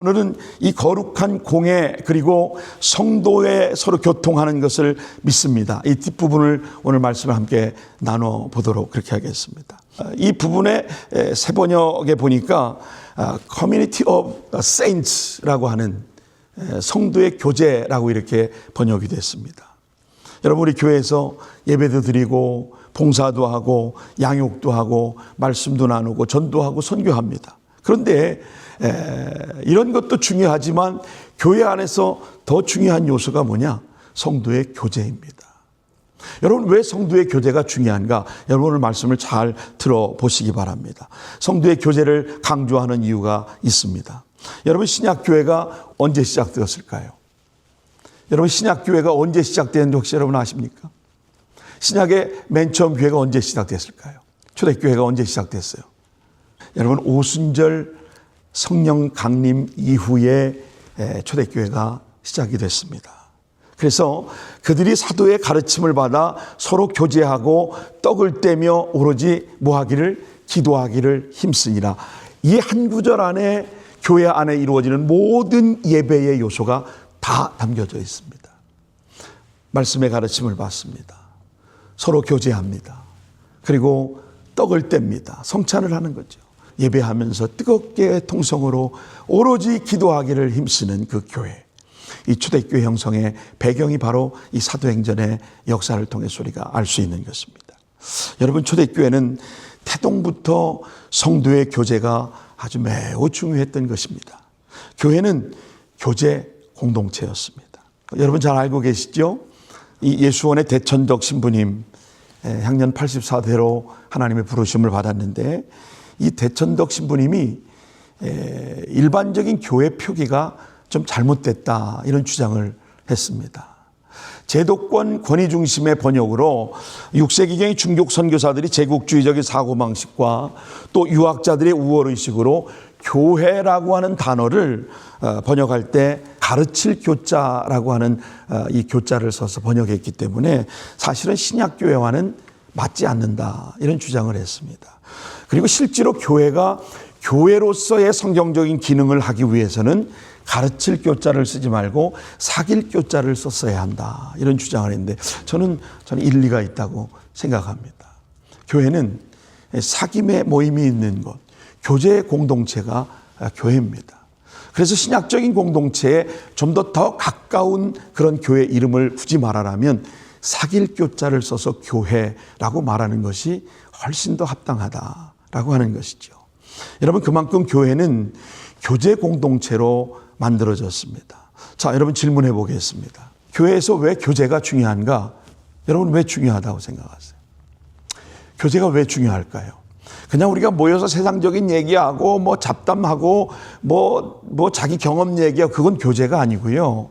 오늘은 이 거룩한 공예 그리고 성도의 서로 교통하는 것을 믿습니다. 이 뒷부분을 오늘 말씀을 함께 나눠보도록 그렇게 하겠습니다. 이 부분의 새 번역에 보니까 Community of Saints라고 하는 성도의 교제라고 이렇게 번역이 됐습니다. 여러분, 우리 교회에서 예배도 드리고 봉사도 하고 양육도 하고 말씀도 나누고 전도하고 선교합니다. 그런데 이런 것도 중요하지만 교회 안에서 더 중요한 요소가 뭐냐? 성도의 교제입니다. 여러분, 왜 성도의 교제가 중요한가? 여러분, 오늘 말씀을 잘 들어보시기 바랍니다. 성도의 교제를 강조하는 이유가 있습니다. 여러분, 신약교회가 언제 시작되었을까요? 여러분, 신약교회가 언제 시작되었는지 혹시 여러분 아십니까? 신약의 맨 처음 교회가 언제 시작됐을까요? 초대교회가 언제 시작됐어요? 여러분, 오순절 성령 강림 이후에 초대교회가 시작이 됐습니다. 그래서 그들이 사도의 가르침을 받아 서로 교제하고 떡을 떼며 오로지 뭐하기를? 기도하기를 힘쓰니라. 이 한 구절 안에 교회 안에 이루어지는 모든 예배의 요소가 다 담겨져 있습니다. 말씀의 가르침을 받습니다. 서로 교제합니다. 그리고 떡을 뗍니다. 성찬을 하는 거죠. 예배하면서 뜨겁게 통성으로 오로지 기도하기를 힘쓰는 그 교회. 이 초대교회 형성의 배경이 바로 이 사도행전의 역사를 통해서 우리가 알 수 있는 것입니다. 여러분, 초대교회는 태동부터 성도의 교제가 아주 매우 중요했던 것입니다. 교회는 교제 공동체였습니다. 여러분 잘 알고 계시죠? 이 예수원의 대천덕 신부님, 향년 84대로 하나님의 부르심을 받았는데, 이 대천덕 신부님이 일반적인 교회 표기가 좀 잘못됐다 이런 주장을 했습니다. 제도권 권위 중심의 번역으로 6세기경의 중국 선교사들이 제국주의적인 사고방식과 또 유학자들의 우월의식으로 교회라고 하는 단어를 번역할 때 가르칠 교자라고 하는 이 교자를 써서 번역했기 때문에 사실은 신약교회와는 맞지 않는다 이런 주장을 했습니다. 그리고 실제로 교회가 교회로서의 성경적인 기능을 하기 위해서는 가르칠 교자를 쓰지 말고 사귈 교자를 썼어야 한다 이런 주장을 했는데 저는 일리가 있다고 생각합니다. 교회는 사귐의 모임이 있는 곳, 교제의 공동체가 교회입니다. 그래서 신약적인 공동체에 좀 더 가까운 그런 교회 이름을 굳이 말하라면 사귈 교자를 써서 교회라고 말하는 것이 훨씬 더 합당하다라고 하는 것이죠. 여러분, 그만큼 교회는 교제 공동체로 만들어졌습니다. 자, 여러분 질문해 보겠습니다. 교회에서 왜 교제가 중요한가? 여러분, 왜 중요하다고 생각하세요? 교제가 왜 중요할까요? 그냥 우리가 모여서 세상적인 얘기하고 뭐 잡담하고 뭐 자기 경험 얘기하고 그건 교제가 아니고요.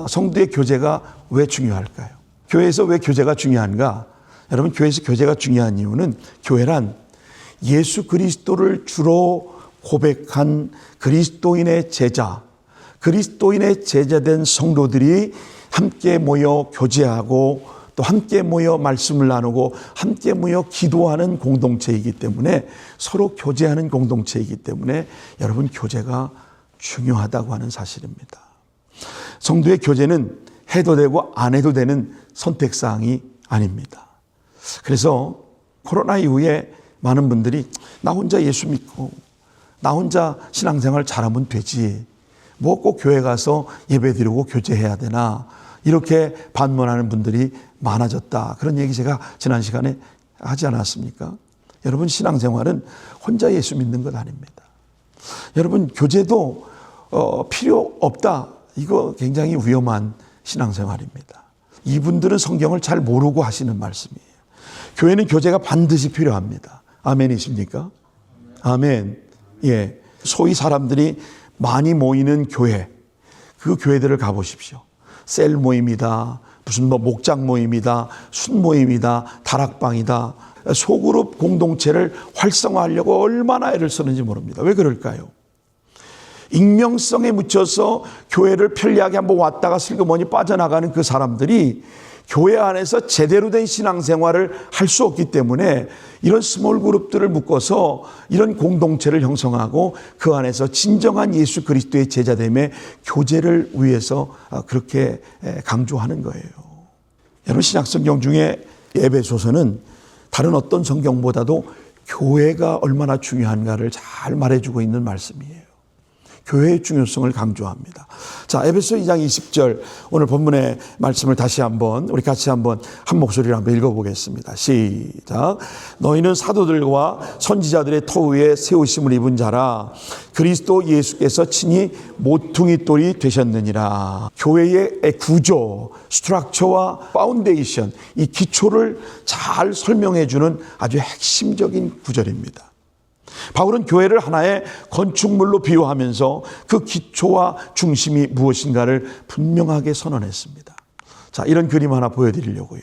성도의 교제가 왜 중요할까요? 교회에서 왜 교제가 중요한가? 여러분, 교회에서 교제가 중요한 이유는 교회란 예수 그리스도를 주로 고백한 그리스도인의 제자, 그리스도인의 제자된 성도들이 함께 모여 교제하고 또 함께 모여 말씀을 나누고 함께 모여 기도하는 공동체이기 때문에 서로 교제하는 공동체이기 때문에 여러분, 교제가 중요하다고 하는 사실입니다. 성도의 교제는 해도 되고 안 해도 되는 선택사항이 아닙니다. 그래서 코로나 이후에 많은 분들이 나 혼자 예수 믿고 나 혼자 신앙생활 잘하면 되지 뭐 꼭 교회 가서 예배드리고 교제해야 되나 이렇게 반문하는 분들이 많아졌다. 그런 얘기 제가 지난 시간에 하지 않았습니까? 여러분, 신앙생활은 혼자 예수 믿는 것 아닙니다. 여러분, 교제도 필요 없다. 이거 굉장히 위험한 신앙생활입니다. 이분들은 성경을 잘 모르고 하시는 말씀이에요. 교회는 교제가 반드시 필요합니다. 아멘이십니까? 아멘. 예. 소위 사람들이 많이 모이는 교회, 그 교회들을 가보십시오. 셀 모임이다, 무슨 목장 모임이다, 순 모임이다, 다락방이다. 소그룹 공동체를 활성화하려고 얼마나 애를 쓰는지 모릅니다. 왜 그럴까요? 익명성에 묻혀서 교회를 편리하게 한번 왔다가 슬그머니 빠져나가는 그 사람들이 교회 안에서 제대로 된 신앙생활을 할 수 없기 때문에 이런 스몰 그룹들을 묶어서 이런 공동체를 형성하고 그 안에서 진정한 예수 그리스도의 제자됨의 교제를 위해서 그렇게 강조하는 거예요. 여러분, 신약성경 중에 에베소서는 다른 어떤 성경보다도 교회가 얼마나 중요한가를 잘 말해주고 있는 말씀이에요. 교회의 중요성을 강조합니다. 자, 에베소 2장 20절 오늘 본문의 말씀을 다시 한번 우리 같이 한번 한 목소리로 한번 읽어보겠습니다. 시작. 너희는 사도들과 선지자들의 터 위에 세우심을 입은 자라. 그리스도 예수께서 친히 모퉁이 돌이 되셨느니라. 교회의 구조, 스트럭처와 파운데이션, 이 기초를 잘 설명해 주는 아주 핵심적인 구절입니다. 바울은 교회를 하나의 건축물로 비유하면서 그 기초와 중심이 무엇인가를 분명하게 선언했습니다. 자, 이런 그림 하나 보여드리려고요.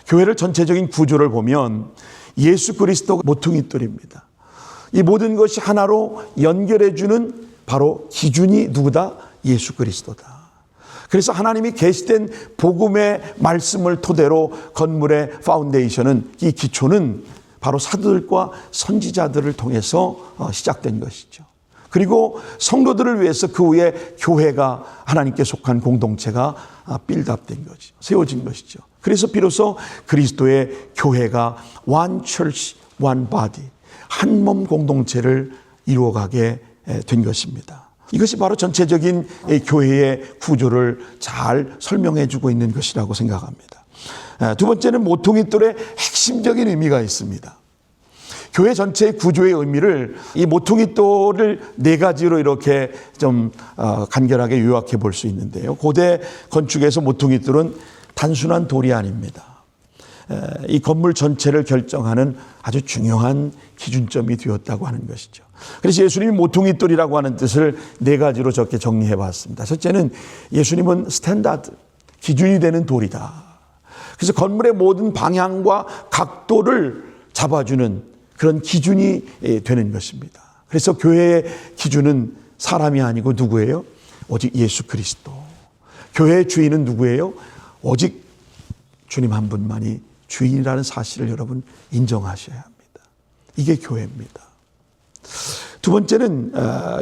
교회를 전체적인 구조를 보면 예수 그리스도가 모퉁이돌입니다. 이 모든 것이 하나로 연결해주는 바로 기준이 누구다? 예수 그리스도다. 그래서 하나님이 계시된 복음의 말씀을 토대로 건물의 파운데이션은, 이 기초는 바로 사도들과 선지자들을 통해서 시작된 것이죠. 그리고 성도들을 위해서 그 위에 교회가, 하나님께 속한 공동체가 빌드업된 거죠. 세워진 것이죠. 그래서 비로소 그리스도의 교회가 one church, one body, 한 몸 공동체를 이루어가게 된 것입니다. 이것이 바로 전체적인 교회의 구조를 잘 설명해 주고 있는 것이라고 생각합니다. 두 번째는 모퉁이돌의 핵심적인 의미가 있습니다. 교회 전체의 구조의 의미를 이 모퉁이돌을 네 가지로 이렇게 좀 간결하게 요약해 볼 수 있는데요. 고대 건축에서 모퉁이돌은 단순한 돌이 아닙니다. 이 건물 전체를 결정하는 아주 중요한 기준점이 되었다고 하는 것이죠. 그래서 예수님이 모퉁이돌이라고 하는 뜻을 네 가지로 적게 정리해 봤습니다. 첫째는 예수님은 스탠다드, 기준이 되는 돌이다. 그래서 건물의 모든 방향과 각도를 잡아주는 그런 기준이 되는 것입니다. 그래서 교회의 기준은 사람이 아니고 누구예요? 오직 예수 그리스도. 교회의 주인은 누구예요? 오직 주님 한 분만이 주인이라는 사실을 여러분 인정하셔야 합니다. 이게 교회입니다. 두 번째는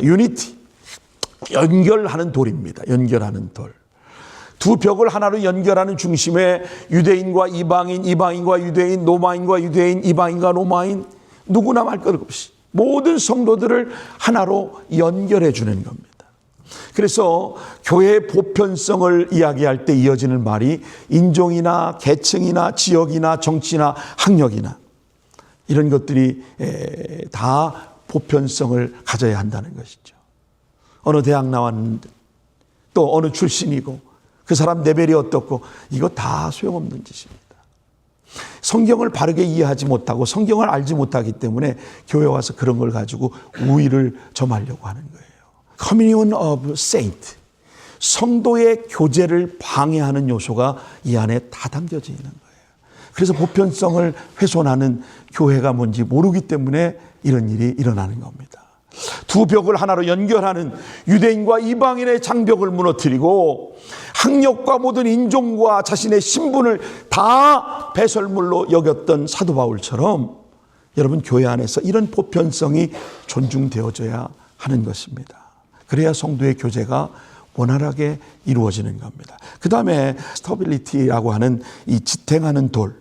유니티, 연결하는 돌입니다. 연결하는 돌. 두 벽을 하나로 연결하는 중심에 유대인과 이방인, 이방인과 유대인, 로마인과 유대인, 이방인과 로마인, 누구나 말 것 없이 모든 성도들을 하나로 연결해 주는 겁니다. 그래서 교회의 보편성을 이야기할 때 이어지는 말이 인종이나 계층이나 지역이나 정치나 학력이나 이런 것들이 다 보편성을 가져야 한다는 것이죠. 어느 대학 나왔는데 또 어느 출신이고 그 사람 레벨이 어떻고 이거 다 소용없는 짓입니다. 성경을 바르게 이해하지 못하고 성경을 알지 못하기 때문에 교회 와서 그런 걸 가지고 우위를 점하려고 하는 거예요. Communion of Saint, 성도의 교제를 방해하는 요소가 이 안에 다 담겨져 있는 거예요. 그래서 보편성을 훼손하는 교회가 뭔지 모르기 때문에 이런 일이 일어나는 겁니다. 두 벽을 하나로 연결하는 유대인과 이방인의 장벽을 무너뜨리고 학력과 모든 인종과 자신의 신분을 다 배설물로 여겼던 사도 바울처럼 여러분 교회 안에서 이런 보편성이 존중되어져야 하는 것입니다. 그래야 성도의 교제가 원활하게 이루어지는 겁니다. 그 다음에 스터빌리티라고 하는 이 지탱하는 돌,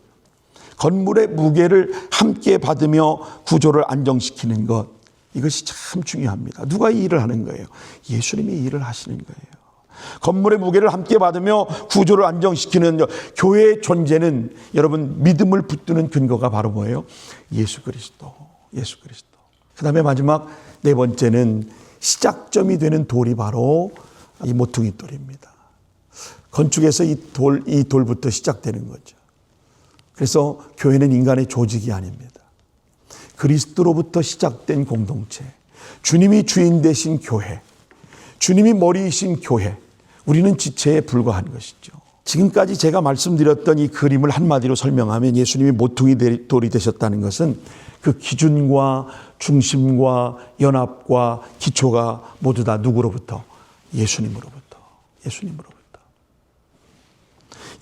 건물의 무게를 함께 받으며 구조를 안정시키는 것, 이것이 참 중요합니다. 누가 이 일을 하는 거예요? 예수님이 이 일을 하시는 거예요. 건물의 무게를 함께 받으며 구조를 안정시키는 교회의 존재는 여러분 믿음을 붙드는 근거가 바로 뭐예요? 예수 그리스도. 예수 그리스도. 그 다음에 마지막 네 번째는 시작점이 되는 돌이 바로 이 모퉁이 돌입니다. 건축에서 이 돌부터 시작되는 거죠. 그래서 교회는 인간의 조직이 아닙니다. 그리스도로부터 시작된 공동체, 주님이 주인 되신 교회, 주님이 머리이신 교회, 우리는 지체에 불과한 것이죠. 지금까지 제가 말씀드렸던 이 그림을 한마디로 설명하면 예수님이 모퉁이 돌이 되셨다는 것은 그 기준과 중심과 연합과 기초가 모두 다 누구로부터? 예수님으로부터. 예수님으로부터.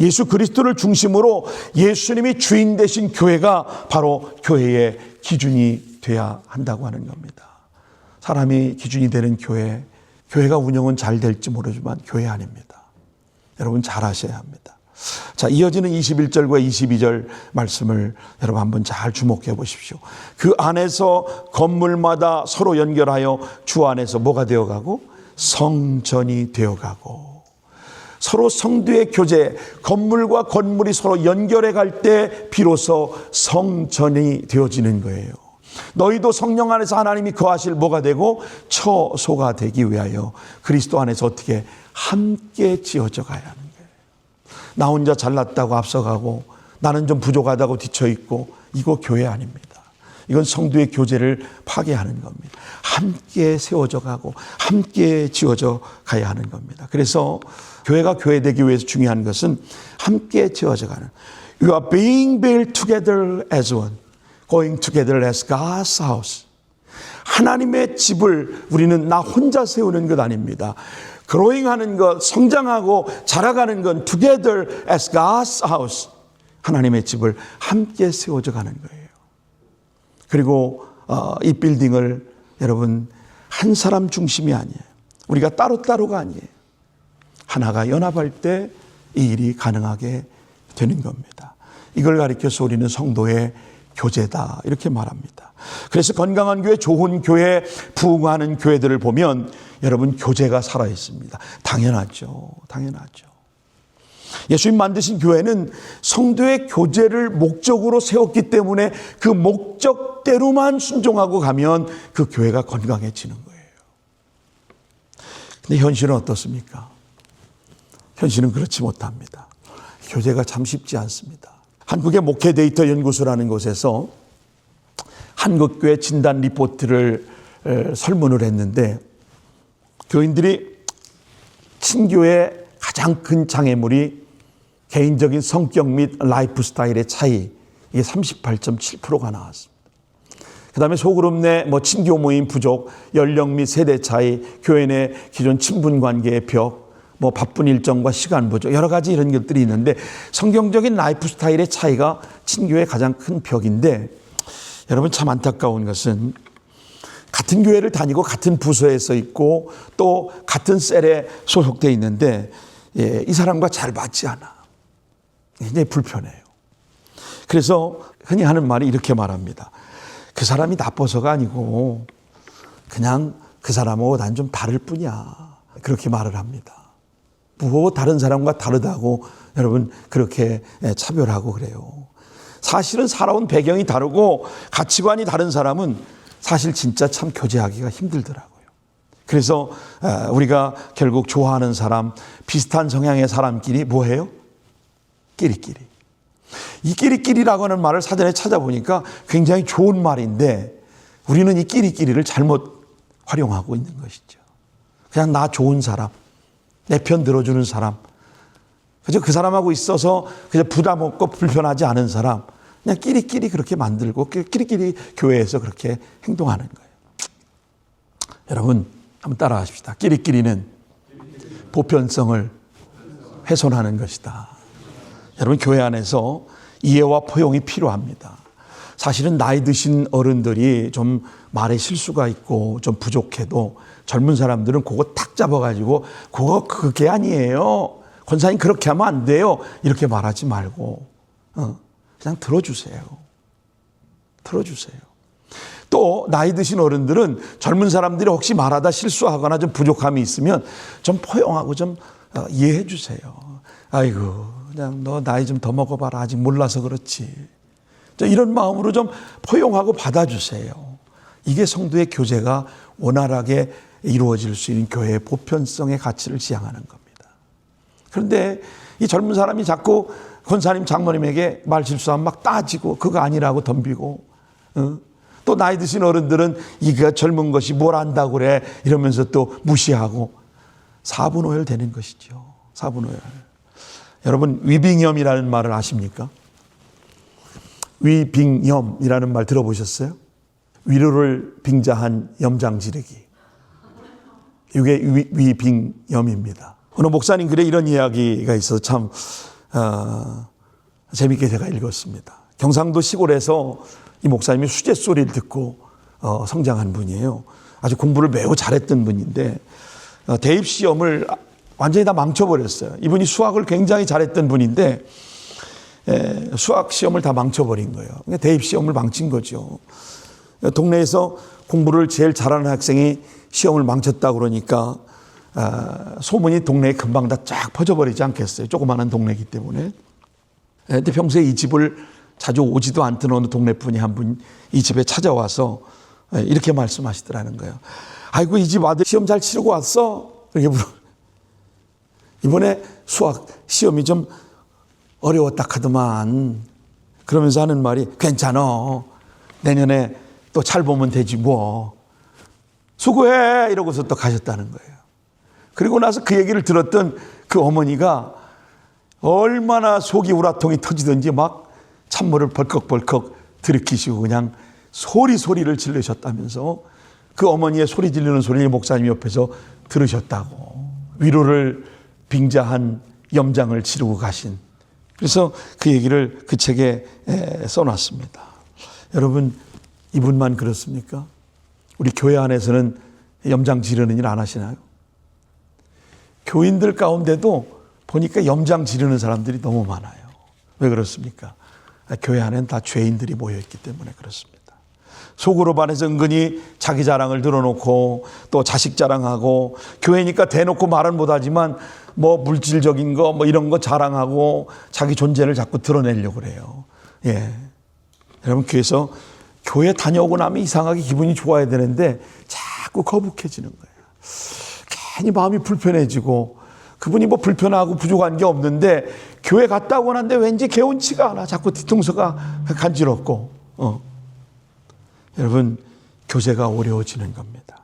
예수 그리스도를 중심으로 예수님이 주인 되신 교회가 바로 교회의 기준이 돼야 한다고 하는 겁니다. 사람이 기준이 되는 교회가 운영은 잘 될지 모르지만 교회 아닙니다. 여러분 잘 아셔야 합니다. 자, 이어지는 21절과 22절 말씀을 여러분 한번 잘 주목해 보십시오. 그 안에서 건물마다 서로 연결하여 주 안에서 뭐가 되어가고? 성전이 되어가고. 서로 성도의 교제, 건물과 건물이 서로 연결해 갈 때 비로소 성전이 되어지는 거예요. 너희도 성령 안에서 하나님이 거하실 뭐가 되고 처소가 되기 위하여 그리스도 안에서 어떻게 함께 지어져 가야 하는 거예요. 나 혼자 잘났다고 앞서가고 나는 좀 부족하다고 뒤쳐있고 이거 교회 아닙니다. 이건 성도의 교제를 파괴하는 겁니다. 함께 세워져 가고 함께 지어져 가야 하는 겁니다. 그래서 교회가 교회되기 위해서 중요한 것은 함께 지어져 가는. You are being built together as one, going together as God's house. 하나님의 집을 우리는 나 혼자 세우는 것 아닙니다. growing하는 것, 성장하고 자라가는 건 together as God's house. 하나님의 집을 함께 세워져 가는 거예요. 그리고 이 빌딩을 여러분 한 사람 중심이 아니에요. 우리가 따로따로가 아니에요. 하나가 연합할 때 이 일이 가능하게 되는 겁니다. 이걸 가리켜서 우리는 성도의 교제다 이렇게 말합니다. 그래서 건강한 교회, 좋은 교회, 부흥하는 교회들을 보면 여러분 교제가 살아 있습니다. 당연하죠. 당연하죠. 예수님 만드신 교회는 성도의 교제를 목적으로 세웠기 때문에 그 목적대로만 순종하고 가면 그 교회가 건강해지는 거예요. 근데 현실은 어떻습니까? 현실은 그렇지 못합니다. 교제가 참 쉽지 않습니다. 한국의 목회 데이터 연구소라는 곳에서 한국교회 진단 리포트를 설문을 했는데 교인들이 친교의 가장 큰 장애물이 개인적인 성격 및 라이프 스타일의 차이, 이게 38.7%가 나왔습니다. 그 다음에 소그룹 내 친교 모임 부족, 연령 및 세대 차이, 교회 내 기존 친분 관계의 벽, 바쁜 일정과 시간 부족, 여러 가지 이런 것들이 있는데 성경적인 라이프 스타일의 차이가 친교의 가장 큰 벽인데 여러분 참 안타까운 것은 같은 교회를 다니고 같은 부서에서 있고 또 같은 셀에 소속되어 있는데 이 사람과 잘 맞지 않아. 굉장히 불편해요. 그래서 흔히 하는 말이 이렇게 말합니다. 그 사람이 나빠서가 아니고 그냥 그 사람하고 난 좀 다를 뿐이야. 그렇게 말을 합니다. 다른 사람과 다르다고 여러분 그렇게 차별하고 그래요. 사실은 살아온 배경이 다르고 가치관이 다른 사람은 사실 진짜 참 교제하기가 힘들더라고요. 그래서 우리가 결국 좋아하는 사람, 비슷한 성향의 사람끼리 뭐해요? 끼리끼리. 이 끼리끼리라고 하는 말을 사전에 찾아보니까 굉장히 좋은 말인데 우리는 이 끼리끼리를 잘못 활용하고 있는 것이죠. 그냥 나 좋은 사람, 내 편 들어주는 사람, 그저 그 사람하고 있어서 그저 부담 없고 불편하지 않은 사람, 그냥 끼리끼리 그렇게 만들고 끼리끼리 교회에서 그렇게 행동하는 거예요. 여러분 한번 따라하십시다. 끼리끼리는 보편성을 훼손하는 것이다. 여러분 교회 안에서 이해와 포용이 필요합니다. 사실은 나이 드신 어른들이 좀 말에 실수가 있고 좀 부족해도 젊은 사람들은 그거 탁 잡아가지고 그게 아니에요. 권사님 그렇게 하면 안 돼요. 이렇게 말하지 말고 그냥 들어주세요. 들어주세요. 또 나이 드신 어른들은 젊은 사람들이 혹시 말하다 실수하거나 좀 부족함이 있으면 좀 포용하고 좀 이해해 주세요. 아이고 그냥 너 나이 좀 더 먹어봐라. 아직 몰라서 그렇지. 이런 마음으로 좀 포용하고 받아주세요. 이게 성도의 교제가 원활하게 이루어질 수 있는 교회의 보편성의 가치를 지향하는 겁니다. 그런데 이 젊은 사람이 자꾸 권사님 장모님에게 말 실수하면 막 따지고 그거 아니라고 덤비고 또 나이 드신 어른들은 이거 젊은 것이 뭘 안다고 그래 이러면서 또 무시하고 사분오열 되는 것이죠. 사분오열. 여러분 위빙염이라는 말을 아십니까? 위빙염이라는 말 들어보셨어요? 위로를 빙자한 염장 지르기. 이게 위빙염입니다. 어느 목사님 글에 이런 이야기가 있어서 참 재밌게 제가 읽었습니다. 경상도 시골에서 이 목사님이 수제 소리를 듣고 성장한 분이에요. 아주 공부를 매우 잘했던 분인데 대입 시험을 완전히 다 망쳐버렸어요. 이분이 수학을 굉장히 잘했던 분인데 수학 시험을 다 망쳐버린 거예요. 대입 시험을 망친 거죠. 동네에서 공부를 제일 잘하는 학생이 시험을 망쳤다 그러니까 소문이 동네에 금방 다 쫙 퍼져버리지 않겠어요. 조그마한 동네이기 때문에. 근데 평소에 이 집을 자주 오지도 않던 어느 동네 분이 한 분 이 집에 찾아와서 이렇게 말씀하시더라는 거예요. 아이고, 이 집 아들 시험 잘 치르고 왔어? 이렇게 이번에 수학 시험이 좀 어려웠다 하더만. 그러면서 하는 말이 괜찮아. 내년에 또 잘 보면 되지 뭐. 수고해. 이러고서 또 가셨다는 거예요. 그리고 나서 그 얘기를 들었던 그 어머니가 얼마나 속이 우라통이 터지든지 막 찬물을 벌컥벌컥 들이키시고 그냥 소리를 지르셨다면서 그 어머니의 소리 지르는 소리를 목사님 옆에서 들으셨다고. 위로를 빙자한 염장을 치르고 가신. 그래서 그 얘기를 그 책에 써놨습니다. 여러분, 이분만 그렇습니까? 우리 교회 안에서는 염장 지르는 일 안 하시나요? 교인들 가운데도 보니까 염장 지르는 사람들이 너무 많아요. 왜 그렇습니까? 교회 안에는 다 죄인들이 모여있기 때문에 그렇습니다. 속으로 반해서 은근히 자기 자랑을 늘어놓고 또 자식 자랑하고, 교회니까 대놓고 말은 못하지만 뭐 물질적인 거 뭐 이런 거 자랑하고 자기 존재를 자꾸 드러내려고 그래요. 여러분, 교회 다녀오고 나면 이상하게 기분이 좋아야 되는데 자꾸 거북해지는 거예요. 괜히 마음이 불편해지고, 그분이 뭐 불편하고 부족한 게 없는데 교회 갔다 오고 난데 왠지 개운치가 않아. 자꾸 뒤통수가 간지럽고. 여러분, 교제가 어려워지는 겁니다.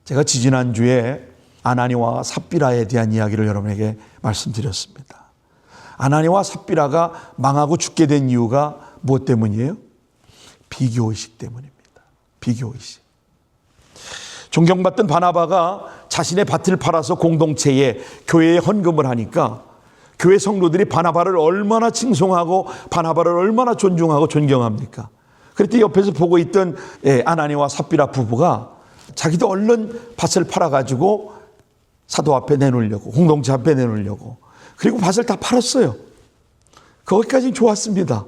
제가 지지난주에 아나니와 삽비라에 대한 이야기를 여러분에게 말씀드렸습니다. 아나니와 삽비라가 망하고 죽게 된 이유가 무엇 때문이에요? 비교의식 때문입니다. 비교의식. 존경받던 바나바가 자신의 밭을 팔아서 공동체에, 교회에 헌금을 하니까 교회 성도들이 바나바를 얼마나 칭송하고 바나바를 얼마나 존중하고 존경합니까? 그랬더니 옆에서 보고 있던 아나니와 삽비라 부부가 자기도 얼른 밭을 팔아가지고 사도 앞에 내놓으려고, 공동체 앞에 내놓으려고. 그리고 밭을 다 팔았어요. 거기까지는 좋았습니다.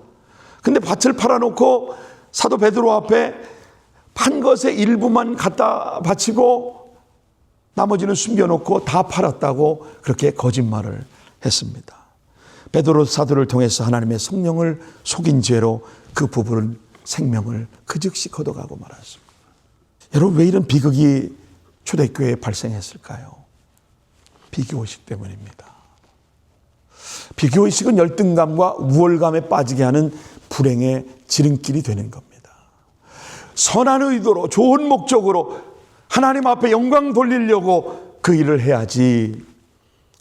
근데 밭을 팔아놓고 사도 베드로 앞에 판 것의 일부만 갖다 바치고 나머지는 숨겨놓고 다 팔았다고 그렇게 거짓말을 했습니다. 베드로 사도를 통해서 하나님의 성령을 속인 죄로 그 부부는 생명을 그 즉시 걷어가고 말았습니다. 여러분, 왜 이런 비극이 초대교회에 발생했을까요? 비교의식 때문입니다. 비교의식은 열등감과 우월감에 빠지게 하는 불행의 지름길이 되는 겁니다. 선한 의도로, 좋은 목적으로 하나님 앞에 영광 돌리려고 그 일을 해야지,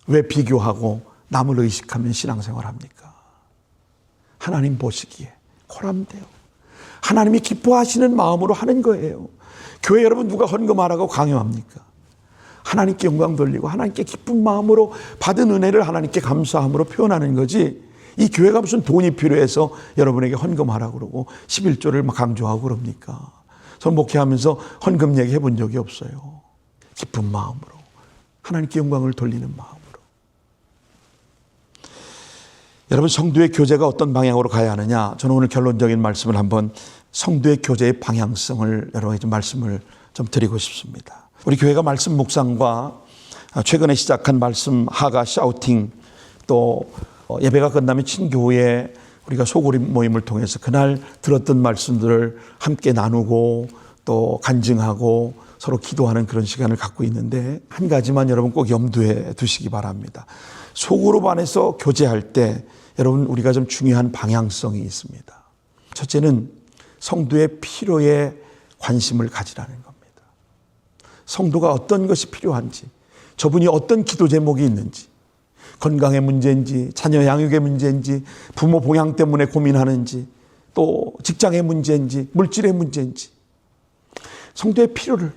왜 비교하고 남을 의식하면 신앙생활 합니까? 하나님 보시기에 코람돼요. 하나님이 기뻐하시는 마음으로 하는 거예요. 교회 여러분, 누가 헌금하라고 강요합니까? 하나님께 영광 돌리고 하나님께 기쁜 마음으로 받은 은혜를 하나님께 감사함으로 표현하는 거지, 이 교회가 무슨 돈이 필요해서 여러분에게 헌금하라고 그러고 11조를 막 강조하고 그럽니까? 저는 목회하면서 헌금 얘기 해본 적이 없어요. 기쁜 마음으로, 하나님께 영광을 돌리는 마음으로. 여러분, 성도의 교제가 어떤 방향으로 가야 하느냐? 저는 오늘 결론적인 말씀을 한번, 성도의 교제의 방향성을 여러분에게 좀 말씀을 좀 드리고 싶습니다. 우리 교회가 말씀 묵상과 최근에 시작한 말씀 하가 샤우팅, 또 예배가 끝나면 친교회 우리가 소그룹 모임을 통해서 그날 들었던 말씀들을 함께 나누고 또 간증하고 서로 기도하는 그런 시간을 갖고 있는데, 한 가지만 여러분 꼭 염두에 두시기 바랍니다. 소그룹 안에서 교제할 때 여러분, 우리가 좀 중요한 방향성이 있습니다. 첫째는 성도의 필요에 관심을 가지라는 겁니다. 성도가 어떤 것이 필요한지, 저분이 어떤 기도 제목이 있는지, 건강의 문제인지, 자녀 양육의 문제인지, 부모 봉양 때문에 고민하는지, 또 직장의 문제인지, 물질의 문제인지, 성도의 필요를,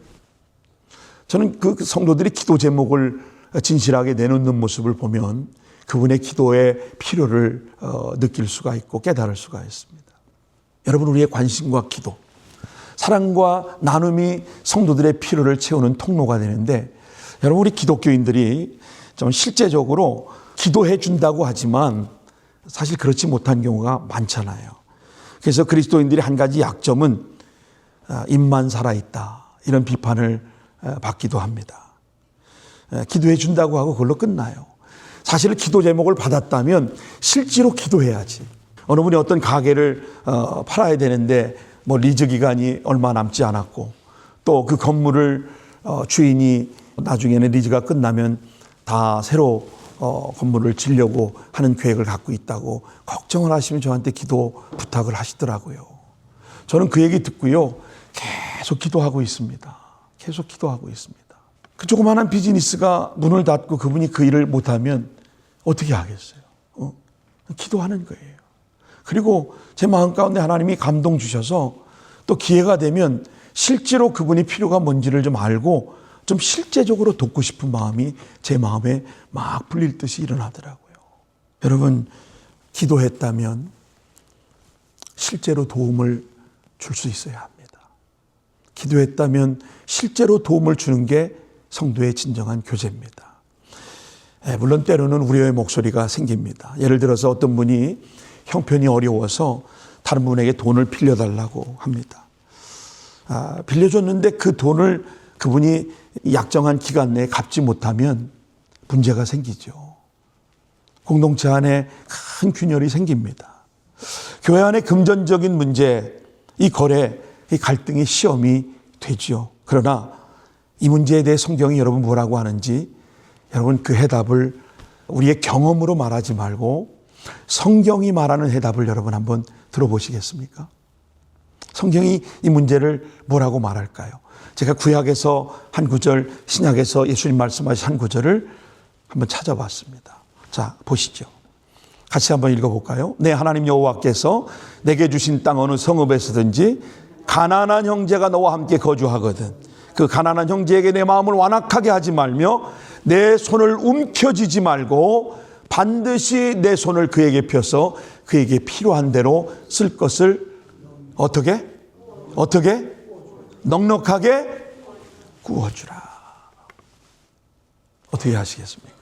저는 그 성도들이 기도 제목을 진실하게 내놓는 모습을 보면 그분의 기도의 필요를 느낄 수가 있고 깨달을 수가 있습니다. 여러분, 우리의 관심과 기도, 사랑과 나눔이 성도들의 필요를 채우는 통로가 되는데, 여러분, 우리 기독교인들이 좀 실제적으로 기도해 준다고 하지만 사실 그렇지 못한 경우가 많잖아요. 그래서 그리스도인들이 한 가지 약점은 입만 살아있다, 이런 비판을 받기도 합니다. 기도해 준다고 하고 그걸로 끝나요. 사실 기도 제목을 받았다면 실제로 기도해야지. 어느 분이 어떤 가게를 팔아야 되는데 뭐 리즈 기간이 얼마 남지 않았고, 또 그 건물을 주인이 나중에는 리즈가 끝나면 다 새로 건물을 지려고 하는 계획을 갖고 있다고 걱정을 하시면 저한테 기도 부탁을 하시더라고요. 저는 그 얘기 듣고요, 계속 기도하고 있습니다. 계속 기도하고 있습니다. 그 조그마한 비즈니스가 문을 닫고 그분이 그 일을 못하면 어떻게 하겠어요? 기도하는 거예요. 그리고 제 마음 가운데 하나님이 감동 주셔서 또 기회가 되면 실제로 그분이 필요가 뭔지를 좀 알고 좀 실제적으로 돕고 싶은 마음이 제 마음에 막 불릴 듯이 일어나더라고요. 여러분, 기도했다면 실제로 도움을 줄 수 있어야 합니다. 기도했다면 실제로 도움을 주는 게 성도의 진정한 교제입니다. 물론 때로는 우려의 목소리가 생깁니다. 예를 들어서 어떤 분이 형편이 어려워서 다른 분에게 돈을 빌려달라고 합니다. 빌려줬는데 그 돈을 그분이 약정한 기간 내에 갚지 못하면 문제가 생기죠. 공동체 안에 큰 균열이 생깁니다. 교회 안에 금전적인 문제, 이 거래, 이 갈등이 시험이 되죠. 그러나 이 문제에 대해 성경이 여러분 뭐라고 하는지, 여러분 그 해답을 우리의 경험으로 말하지 말고 성경이 말하는 해답을 여러분 한번 들어보시겠습니까? 성경이 이 문제를 뭐라고 말할까요? 제가 구약에서 한 구절, 신약에서 예수님 말씀하신 한 구절을 한번 찾아봤습니다. 자, 보시죠. 같이 한번 읽어볼까요? 내 하나님 여호와께서 내게 주신 땅 어느 성읍에서든지 가난한 형제가 너와 함께 거주하거든 그 가난한 형제에게 내 마음을 완악하게 하지 말며 내 손을 움켜쥐지 말고 반드시 내 손을 그에게 펴서 그에게 필요한 대로 쓸 것을 어떻게? 넉넉하게 구워주라. 어떻게 하시겠습니까?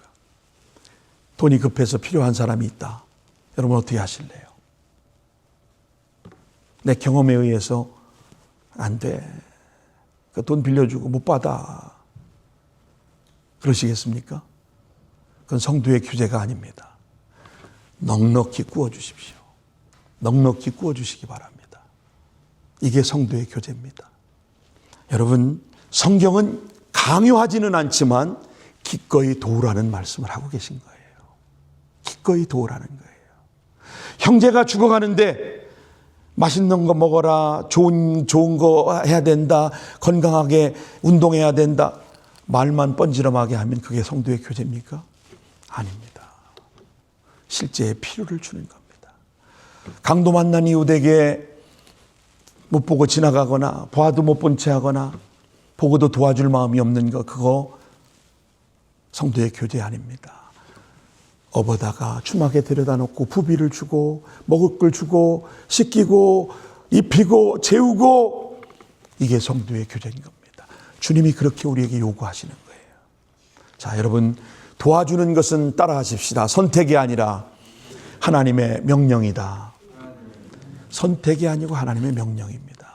돈이 급해서 필요한 사람이 있다. 여러분 어떻게 하실래요? 내 경험에 의해서 안 돼. 그 돈 빌려주고 못 받아. 그러시겠습니까? 그건 성도의 규제가 아닙니다. 넉넉히 구워주십시오. 넉넉히 구워주시기 바랍니다. 이게 성도의 교제입니다. 여러분, 성경은 강요하지는 않지만 기꺼이 도우라는 말씀을 하고 계신 거예요. 기꺼이 도우라는 거예요. 형제가 죽어가는데 맛있는 거 먹어라, 좋은 거 해야 된다, 건강하게 운동해야 된다, 말만 뻔지름하게 하면 그게 성도의 교제입니까? 아닙니다. 실제의 필요를 주는 겁니다. 강도 만난 이웃에게 못 보고 지나가거나 봐도 못 본 채 하거나 보고도 도와줄 마음이 없는 거, 그거 성도의 교제 아닙니다. 업어다가 추막에 데려다 놓고 부비를 주고 먹을 걸 주고 씻기고 입히고 재우고, 이게 성도의 교제인 겁니다. 주님이 그렇게 우리에게 요구하시는 거예요. 자, 여러분, 도와주는 것은 따라하십시다. 선택이 아니라 하나님의 명령이다. 선택이 아니고 하나님의 명령입니다.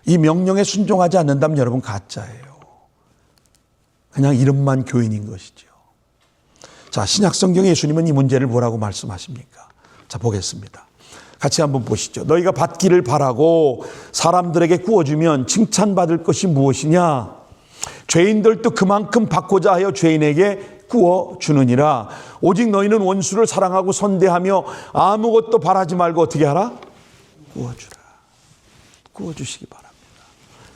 이 명령에 순종하지 않는다면 여러분 가짜예요. 그냥 이름만 교인인 것이죠. 자, 신약 성경에 예수님은 이 문제를 뭐라고 말씀하십니까? 자, 보겠습니다. 같이 한번 보시죠. 너희가 받기를 바라고 사람들에게 구워주면 칭찬받을 것이 무엇이냐? 죄인들도 그만큼 받고자 하여 죄인에게 구워주느니라. 오직 너희는 원수를 사랑하고 선대하며 아무것도 바라지 말고 어떻게 하라? 구워주라. 구워주시기 바랍니다.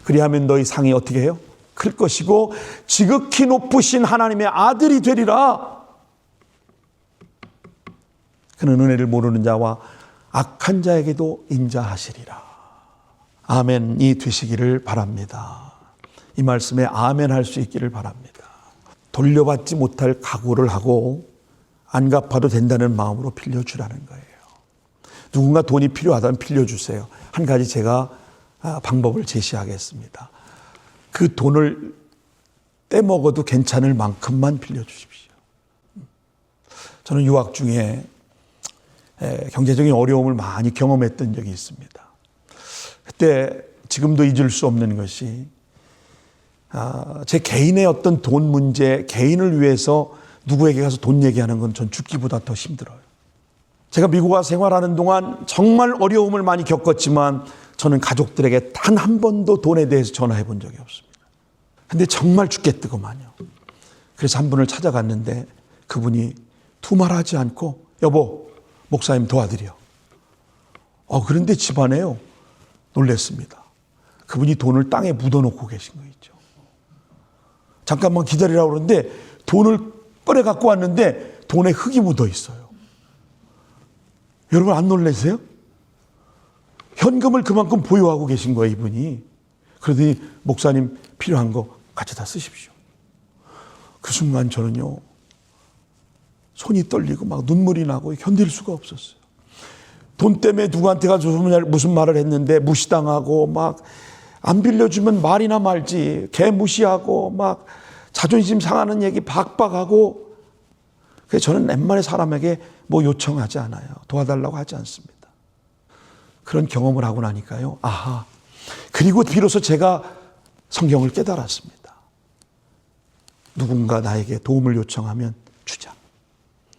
그리하면 너희 상이 어떻게 해요? 클 것이고 지극히 높으신 하나님의 아들이 되리라. 그는 은혜를 모르는 자와 악한 자에게도 인자하시리라. 아멘이 되시기를 바랍니다. 이 말씀에 아멘 할 수 있기를 바랍니다. 돌려받지 못할 각오를 하고 안 갚아도 된다는 마음으로 빌려주라는 거예요. 누군가 돈이 필요하다면 빌려주세요. 한 가지 제가 방법을 제시하겠습니다. 그 돈을 떼먹어도 괜찮을 만큼만 빌려주십시오. 저는 유학 중에 경제적인 어려움을 많이 경험했던 적이 있습니다. 그때 지금도 잊을 수 없는 것이 제 개인의 어떤 돈 문제, 개인을 위해서 누구에게 가서 돈 얘기하는 건 전 죽기보다 더 힘들어요. 제가 미국 와 생활하는 동안 정말 어려움을 많이 겪었지만 저는 가족들에게 단 한 번도 돈에 대해서 전화해 본 적이 없습니다. 근데 정말 죽겠더구만요. 그래서 한 분을 찾아갔는데 그분이 두말하지 않고 여보, 목사님 도와드려. 그런데 집안에요. 놀랬습니다. 그분이 돈을 땅에 묻어놓고 계신 거 있죠. 잠깐만 기다리라고 그러는데 돈을 꺼내 갖고 왔는데 돈에 흙이 묻어 있어요. 여러분 안 놀라세요? 현금을 그만큼 보유하고 계신 거예요, 이분이. 그러더니 목사님 필요한 거 가져다 쓰십시오. 그 순간 저는요, 손이 떨리고 막 눈물이 나고 견딜 수가 없었어요. 돈 때문에 누구한테 가서 무슨 말을 했는데 무시당하고 막 안 빌려주면 말이나 말지, 개 무시하고 막 자존심 상하는 얘기 박박하고. 그래서 저는 웬만해 사람에게 뭐 요청하지 않아요. 도와달라고 하지 않습니다. 그런 경험을 하고 나니까요. 아하. 그리고 비로소 제가 성경을 깨달았습니다. 누군가 나에게 도움을 요청하면 주자.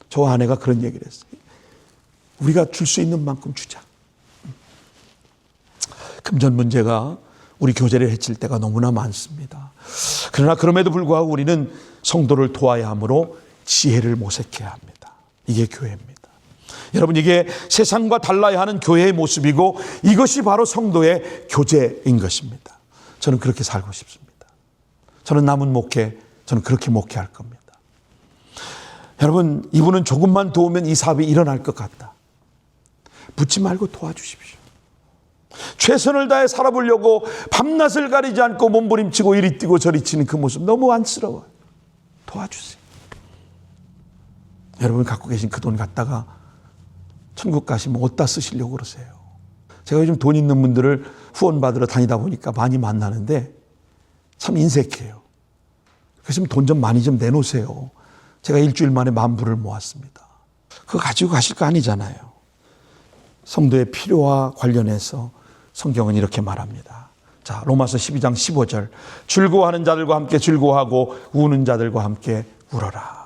저 아내가 그런 얘기를 했어요. 우리가 줄 수 있는 만큼 주자. 금전 문제가 우리 교제를 해칠 때가 너무나 많습니다. 그러나 그럼에도 불구하고 우리는 성도를 도와야 하므로 지혜를 모색해야 합니다. 이게 교회입니다. 여러분, 이게 세상과 달라야 하는 교회의 모습이고 이것이 바로 성도의 교제인 것입니다. 저는 그렇게 살고 싶습니다. 저는 남은 목회, 저는 그렇게 목회할 겁니다. 여러분, 이분은 조금만 도우면 이 사업이 일어날 것 같다. 묻지 말고 도와주십시오. 최선을 다해 살아보려고 밤낮을 가리지 않고 몸부림치고 이리 뛰고 저리 치는 그 모습 너무 안쓰러워요. 도와주세요. 여러분 갖고 계신 그 돈 갖다가 천국 가시면 어디다 쓰시려고 그러세요? 제가 요즘 돈 있는 분들을 후원받으러 다니다 보니까 많이 만나는데 참 인색해요. 그래서 돈 좀 많이 좀 내놓으세요. 제가 일주일 만에 10,000불을 모았습니다. 그거 가지고 가실 거 아니잖아요. 성도의 필요와 관련해서 성경은 이렇게 말합니다. 자, 로마서 12장 15절. 즐거워하는 자들과 함께 즐거워하고 우는 자들과 함께 울어라.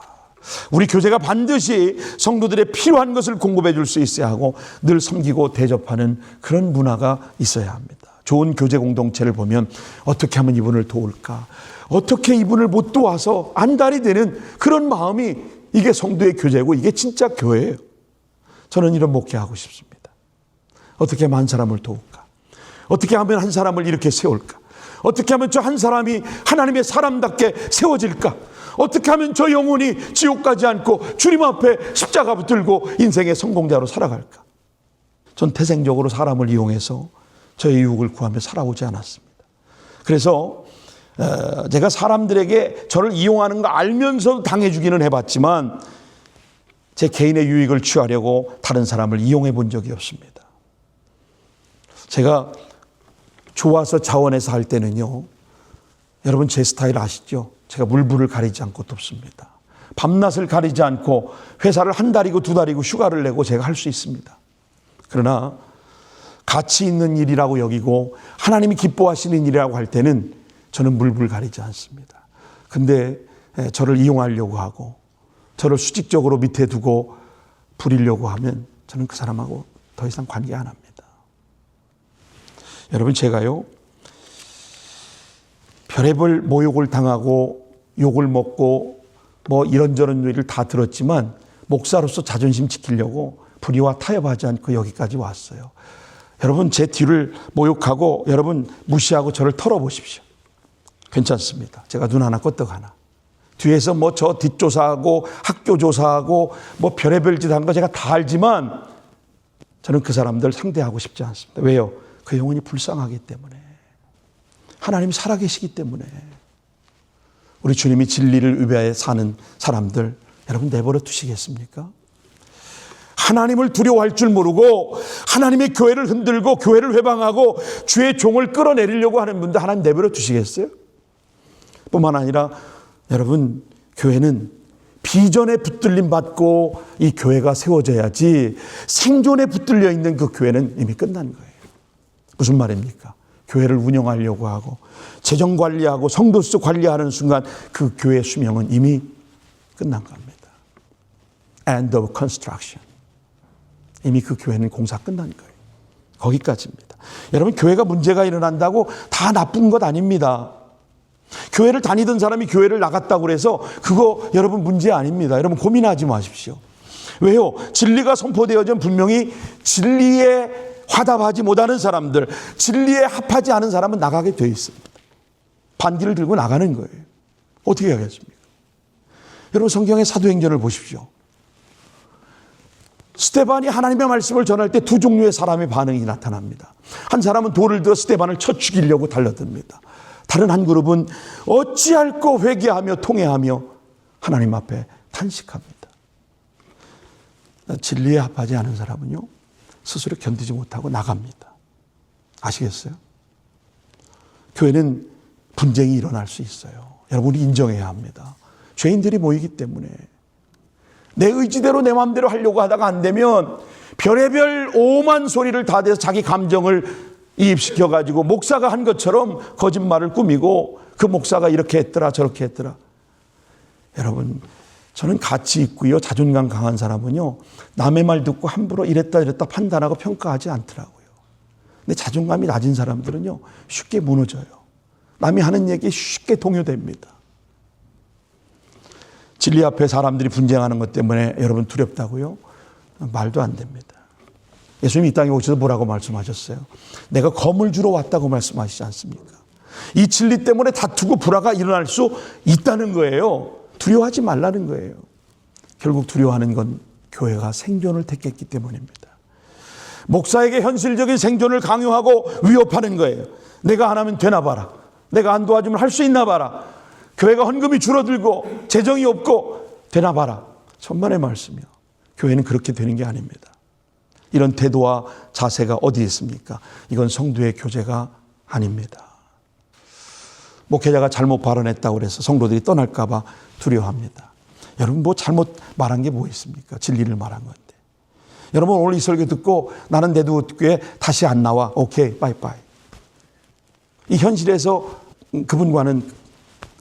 우리 교제가 반드시 성도들의 필요한 것을 공급해 줄 수 있어야 하고 늘 섬기고 대접하는 그런 문화가 있어야 합니다. 좋은 교제 공동체를 보면 어떻게 하면 이분을 도울까? 어떻게 이분을 못 도와서 안달이 되는 그런 마음이 이게 성도의 교제고 이게 진짜 교회예요. 저는 이런 목회하고 싶습니다. 어떻게 하면 한 사람을 도울까? 어떻게 하면 한 사람을 이렇게 세울까? 어떻게 하면 저 한 사람이 하나님의 사람답게 세워질까? 어떻게 하면 저 영혼이 지옥 가지 않고 주님 앞에 십자가 붙들고 인생의 성공자로 살아갈까? 전 태생적으로 사람을 이용해서 저의 유혹을 구하며 살아오지 않았습니다. 그래서 제가 사람들에게 저를 이용하는 거 알면서도 당해주기는 해봤지만 제 개인의 유익을 취하려고 다른 사람을 이용해 본 적이 없습니다. 제가 좋아서 자원해서 할 때는요, 여러분 제 스타일 아시죠? 제가 물불을 가리지 않고 돕습니다. 밤낮을 가리지 않고 회사를 한 달이고 두 달이고 휴가를 내고 제가 할 수 있습니다. 그러나 가치 있는 일이라고 여기고 하나님이 기뻐하시는 일이라고 할 때는 저는 물불 가리지 않습니다. 근데 저를 이용하려고 하고 저를 수직적으로 밑에 두고 부리려고 하면 저는 그 사람하고 더 이상 관계 안 합니다. 여러분, 제가요, 별의별 모욕을 당하고 욕을 먹고 뭐 이런저런 일을 다 들었지만 목사로서 자존심 지키려고 불의와 타협하지 않고 여기까지 왔어요. 여러분, 제 뒤를 모욕하고 여러분 무시하고 저를 털어보십시오. 괜찮습니다. 제가 눈 하나 껐떡 하나. 뒤에서 뭐 저 뒷조사하고 학교 조사하고 뭐 별의별 짓 한 거 제가 다 알지만 저는 그 사람들 상대하고 싶지 않습니다. 왜요? 그 영혼이 불쌍하기 때문에. 하나님이 살아계시기 때문에. 우리 주님이 진리를 위하여 사는 사람들, 여러분 내버려 두시겠습니까? 하나님을 두려워할 줄 모르고 하나님의 교회를 흔들고 교회를 회방하고 주의 종을 끌어내리려고 하는 분들 하나님 내버려 두시겠어요? 뿐만 아니라 여러분 교회는 비전에 붙들림 받고 이 교회가 세워져야지 생존에 붙들려 있는 그 교회는 이미 끝난 거예요. 무슨 말입니까? 교회를 운영하려고 하고 재정 관리하고 성도수 관리하는 순간 그 교회의 수명은 이미 끝난 겁니다. End of construction. 이미 그 교회는 공사 끝난 거예요. 거기까지입니다. 여러분 교회가 문제가 일어난다고 다 나쁜 것 아닙니다. 교회를 다니던 사람이 교회를 나갔다고 해서 그거 여러분 문제 아닙니다. 여러분 고민하지 마십시오. 왜요? 진리가 선포되어진 분명히 진리에 화답하지 못하는 사람들, 진리에 합하지 않은 사람은 나가게 되어 있습니다. 반기를 들고 나가는 거예요. 어떻게 하겠습니까? 여러분 성경의 사도행전을 보십시오. 스데반이 하나님의 말씀을 전할 때 두 종류의 사람의 반응이 나타납니다. 한 사람은 돌을 들어 스데반을 쳐 죽이려고 달려듭니다. 다른 한 그룹은 어찌할꼬 회개하며 통회하며 하나님 앞에 탄식합니다. 진리에 합하지 않은 사람은요 스스로 견디지 못하고 나갑니다. 아시겠어요? 교회는 분쟁이 일어날 수 있어요. 여러분이 인정해야 합니다. 죄인들이 모이기 때문에 내 의지대로 내 마음대로 하려고 하다가 안 되면 별의별 오만 소리를 다 대서 자기 감정을 이입시켜가지고 목사가 한 것처럼 거짓말을 꾸미고 그 목사가 이렇게 했더라 저렇게 했더라. 여러분 저는 가치 있고요 자존감 강한 사람은요 남의 말 듣고 함부로 이랬다 이랬다 판단하고 평가하지 않더라고요. 근데 자존감이 낮은 사람들은요 쉽게 무너져요. 남이 하는 얘기에 쉽게 동요됩니다. 진리 앞에 사람들이 분쟁하는 것 때문에 여러분 두렵다고요? 말도 안 됩니다. 예수님이 이 땅에 오셔서 뭐라고 말씀하셨어요? 내가 검을 주러 왔다고 말씀하시지 않습니까? 이 진리 때문에 다투고 불화가 일어날 수 있다는 거예요. 두려워하지 말라는 거예요. 결국 두려워하는 건 교회가 생존을 택했기 때문입니다. 목사에게 현실적인 생존을 강요하고 위협하는 거예요. 내가 안 하면 되나 봐라. 내가 안 도와주면 할 수 있나 봐라. 교회가 헌금이 줄어들고 재정이 없고 되나 봐라. 천만의 말씀이요. 교회는 그렇게 되는 게 아닙니다. 이런 태도와 자세가 어디에 있습니까? 이건 성도의 교제가 아닙니다. 목회자가 잘못 발언했다고 해서 성도들이 떠날까 봐 두려워합니다. 여러분 뭐 잘못 말한 게 뭐 있습니까? 진리를 말한 건데. 여러분 오늘 이 설교 듣고 나는 대두교회 다시 안 나와. 오케이 바이바이. 이 현실에서 그분과는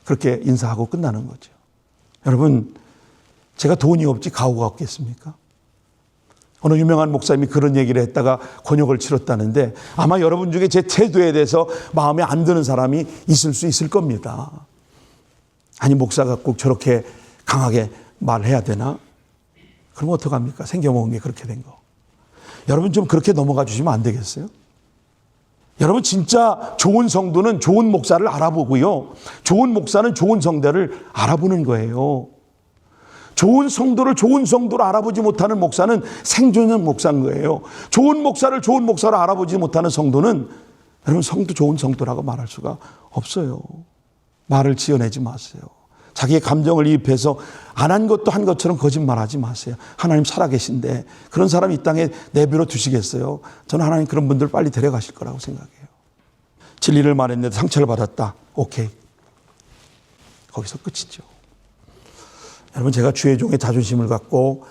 그렇게 인사하고 끝나는 거죠. 여러분 제가 돈이 없지 가오가 없겠습니까? 어느 유명한 목사님이 그런 얘기를 했다가 곤욕을 치렀다는데 아마 여러분 중에 제 태도에 대해서 마음에 안 드는 사람이 있을 수 있을 겁니다. 아니 목사가 꼭 저렇게 강하게 말해야 되나? 그럼 어떡합니까? 생겨먹은 게 그렇게 된 거. 여러분 좀 그렇게 넘어가 주시면 안 되겠어요? 여러분 진짜 좋은 성도는 좋은 목사를 알아보고요. 좋은 목사는 좋은 성도를 알아보는 거예요. 좋은 성도를 좋은 성도로 알아보지 못하는 목사는 생존형 목사인 거예요. 좋은 목사를 좋은 목사로 알아보지 못하는 성도는 여러분 성도 좋은 성도라고 말할 수가 없어요. 말을 지어내지 마세요. 자기의 감정을 이입해서 안 한 것도 한 것처럼 거짓말하지 마세요. 하나님 살아계신데 그런 사람이 이 땅에 내버려 두시겠어요? 저는 하나님 그런 분들 빨리 데려가실 거라고 생각해요. 진리를 말했는데 상처를 받았다. 오케이. 거기서 끝이죠. 여러분 제가 주의 종의 자존심을 갖고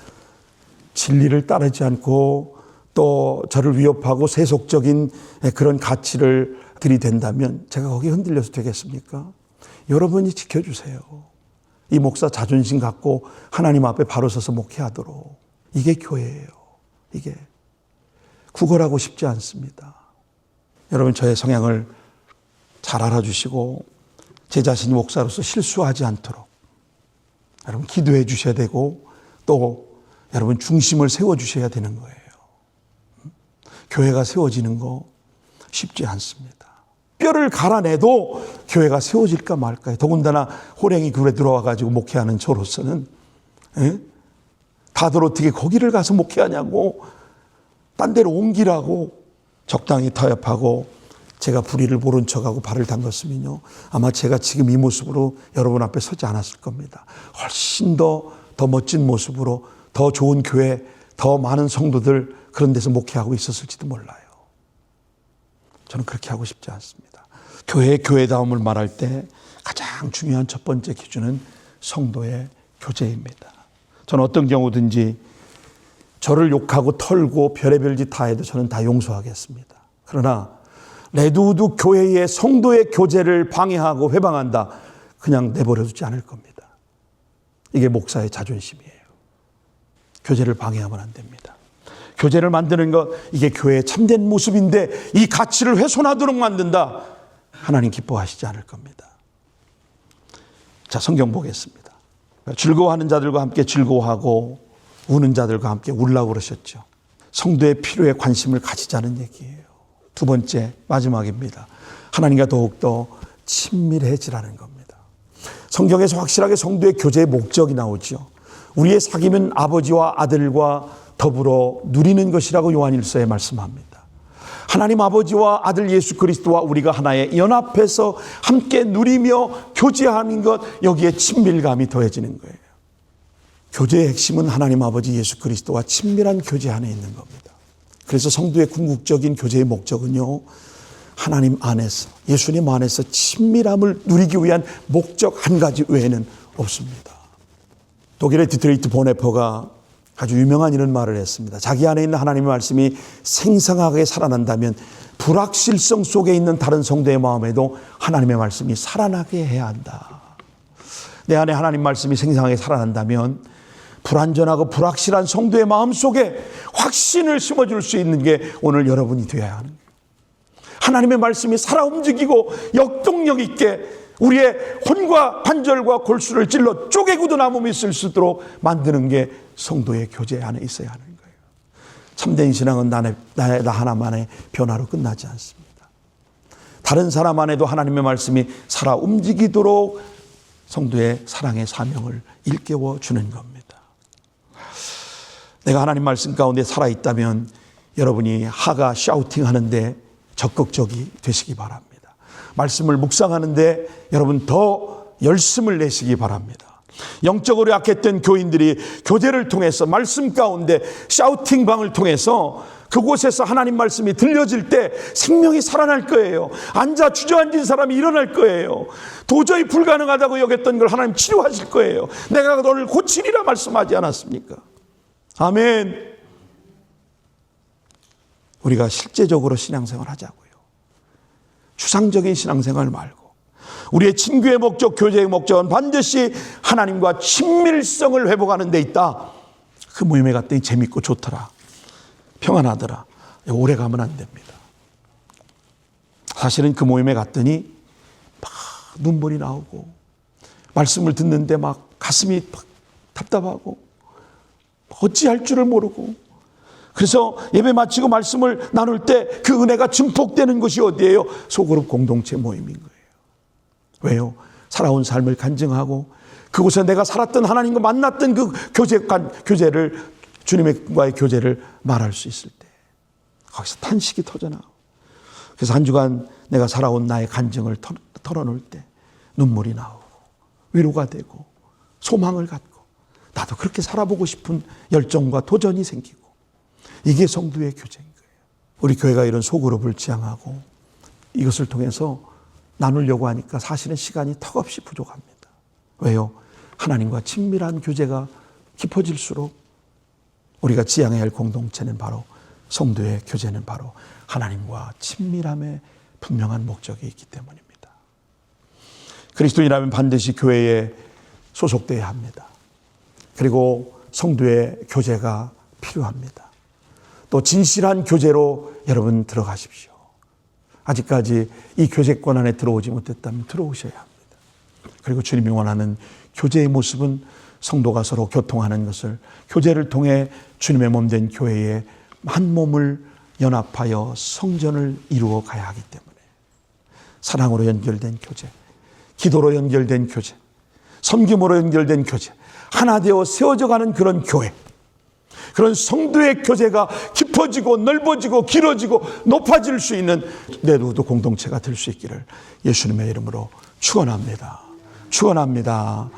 진리를 따르지 않고 또 저를 위협하고 세속적인 그런 가치를 들이댄다면 제가 거기에 흔들려서 되겠습니까? 여러분이 지켜주세요. 이 목사 자존심 갖고 하나님 앞에 바로 서서 목회하도록. 이게 교회예요. 이게 구걸하고 싶지 않습니다. 여러분 저의 성향을 잘 알아주시고 제 자신이 목사로서 실수하지 않도록 여러분 기도해 주셔야 되고 또 여러분 중심을 세워주셔야 되는 거예요. 교회가 세워지는 거 쉽지 않습니다. 뼈를 갈아내도 교회가 세워질까 말까요. 더군다나 호랭이 굴에 들어와가지고 목회하는 저로서는 다들 어떻게 거기를 가서 목회하냐고 딴 데로 옮기라고 적당히 타협하고 제가 불의를 모른 척하고 발을 담갔으면요 아마 제가 지금 이 모습으로 여러분 앞에 서지 않았을 겁니다. 훨씬 더 더 멋진 모습으로 더 좋은 교회, 더 많은 성도들 그런 데서 목회하고 있었을지도 몰라요. 저는 그렇게 하고 싶지 않습니다. 교회의 교회다움을 말할 때 가장 중요한 첫 번째 기준은 성도의 교제입니다. 저는 어떤 경우든지 저를 욕하고 털고 별의별 짓 다 해도 저는 다 용서하겠습니다. 그러나 레드우드 교회의 성도의 교제를 방해하고 회방한다, 그냥 내버려 두지 않을 겁니다. 이게 목사의 자존심이에요. 교제를 방해하면 안 됩니다. 교제를 만드는 것, 이게 교회의 참된 모습인데 이 가치를 훼손하도록 만든다, 하나님 기뻐하시지 않을 겁니다. 자, 성경 보겠습니다. 즐거워하는 자들과 함께 즐거워하고 우는 자들과 함께 울라고 그러셨죠. 성도의 필요에 관심을 가지자는 얘기예요. 두 번째, 마지막입니다. 하나님과 더욱더 친밀해지라는 겁니다. 성경에서 확실하게 성도의 교제의 목적이 나오죠. 우리의 사귐은 아버지와 아들과 더불어 누리는 것이라고 요한일서에 말씀합니다. 하나님 아버지와 아들 예수 그리스도와 우리가 하나의 연합해서 함께 누리며 교제하는 것, 여기에 친밀감이 더해지는 거예요. 교제의 핵심은 하나님 아버지 예수 그리스도와 친밀한 교제 안에 있는 겁니다. 그래서 성도의 궁극적인 교제의 목적은요, 하나님 안에서, 예수님 안에서 친밀함을 누리기 위한 목적 한 가지 외에는 없습니다. 독일의 디트리히트 보네퍼가 아주 유명한 이런 말을 했습니다. 자기 안에 있는 하나님의 말씀이 생생하게 살아난다면 불확실성 속에 있는 다른 성도의 마음에도 하나님의 말씀이 살아나게 해야 한다. 내 안에 하나님 말씀이 생생하게 살아난다면 불완전하고 불확실한 성도의 마음 속에 확신을 심어줄 수 있는 게 오늘 여러분이 되어야 하는 거예요. 하나님의 말씀이 살아 움직이고 역동력 있게 우리의 혼과 관절과 골수를 찔러 쪼개고도 남음이 있을 수 있도록 만드는 게 성도의 교제 안에 있어야 하는 거예요. 참된 신앙은 나 하나만의 변화로 끝나지 않습니다. 다른 사람 안에도 하나님의 말씀이 살아 움직이도록 성도의 사랑의 사명을 일깨워 주는 겁니다. 내가 하나님 말씀 가운데 살아있다면 여러분이 하가 샤우팅 하는데 적극적이 되시기 바랍니다. 말씀을 묵상하는데 여러분 더 열심을 내시기 바랍니다. 영적으로 약했던 교인들이 교제를 통해서 말씀 가운데 샤우팅방을 통해서 그곳에서 하나님 말씀이 들려질 때 생명이 살아날 거예요. 앉아 주저앉은 사람이 일어날 거예요. 도저히 불가능하다고 여겼던 걸 하나님 치료하실 거예요. 내가 너를 고치리라 말씀하지 않았습니까? 아멘. 우리가 실제적으로 신앙생활 하자고요. 추상적인 신앙생활 말고 우리의 친교의 목적, 교제의 목적은 반드시 하나님과 친밀성을 회복하는 데 있다. 그 모임에 갔더니 재밌고 좋더라, 평안하더라, 오래 가면 안 됩니다. 사실은 그 모임에 갔더니 막 눈물이 나오고 말씀을 듣는데 막 가슴이 막 답답하고 어찌할 줄을 모르고, 그래서 예배 마치고 말씀을 나눌 때 그 은혜가 증폭되는 것이 어디예요? 소그룹 공동체 모임인 거예요. 왜요? 살아온 삶을 간증하고 그곳에 내가 살았던 하나님과 만났던 그 교제를, 주님과의 교제를 말할 수 있을 때 거기서 탄식이 터져나오고, 그래서 한 주간 내가 살아온 나의 간증을 털어놓을 때 눈물이 나오고 위로가 되고 소망을 갖고 나도 그렇게 살아보고 싶은 열정과 도전이 생기고, 이게 성도의 교제인 거예요. 우리 교회가 이런 소그룹을 지향하고 이것을 통해서 나누려고 하니까 사실은 시간이 턱없이 부족합니다. 왜요? 하나님과 친밀한 교제가 깊어질수록 우리가 지향해야 할 공동체는 바로, 성도의 교제는 바로 하나님과 친밀함의 분명한 목적이 있기 때문입니다. 그리스도인이라면 반드시 교회에 소속되어야 합니다. 그리고 성도의 교제가 필요합니다. 또 진실한 교제로 여러분 들어가십시오. 아직까지 이 교제권 안에 들어오지 못했다면 들어오셔야 합니다. 그리고 주님이 원하는 교제의 모습은 성도가 서로 교통하는 것을, 교제를 통해 주님의 몸된 교회의 한 몸을 연합하여 성전을 이루어 가야 하기 때문에 사랑으로 연결된 교제, 기도로 연결된 교제, 섬김으로 연결된 교제, 하나 되어 세워져가는 그런 교회, 그런 성도의 교제가 깊어지고 넓어지고 길어지고 높아질 수 있는 레드우드 공동체가 될 수 있기를 예수님의 이름으로 축원합니다. 축원합니다.